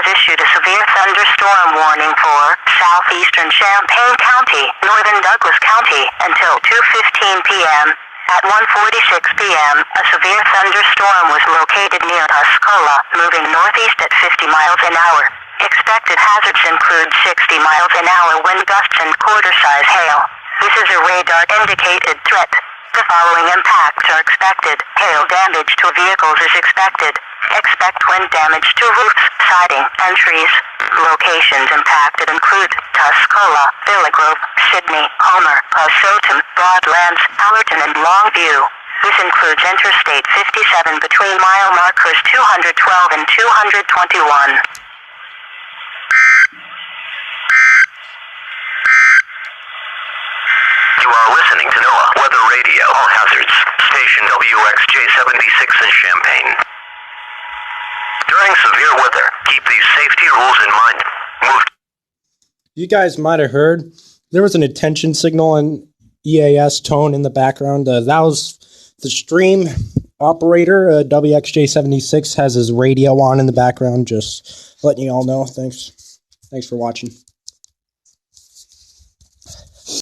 issued a severe thunderstorm warning for southeastern Champaign County, northern Douglas County, until 2:15 p.m. At 1:46 p.m., a severe thunderstorm was located near Tuscola, moving northeast at 50 miles an hour. Expected hazards include 60 miles an hour wind gusts and quarter-size hail. This is a radar-indicated threat. The following impacts are expected. Hail damage to vehicles is expected. Expect wind damage to roofs, siding, and trees. Locations impacted include Tuscola, Villa Grove, Sydney, Homer, Cosotum, Broadlands, Allerton, and Longview. This includes Interstate 57 between mile markers 212 and 221. You are listening to NOAA Weather Radio. All hazards. Station WXJ76 in Champaign. During severe weather, keep these safety rules in mind. Move. You guys might have heard there was an attention signal and EAS tone in the background. That was the stream operator. WXJ76 has his radio on in the background. Just letting you all know. Thanks for watching.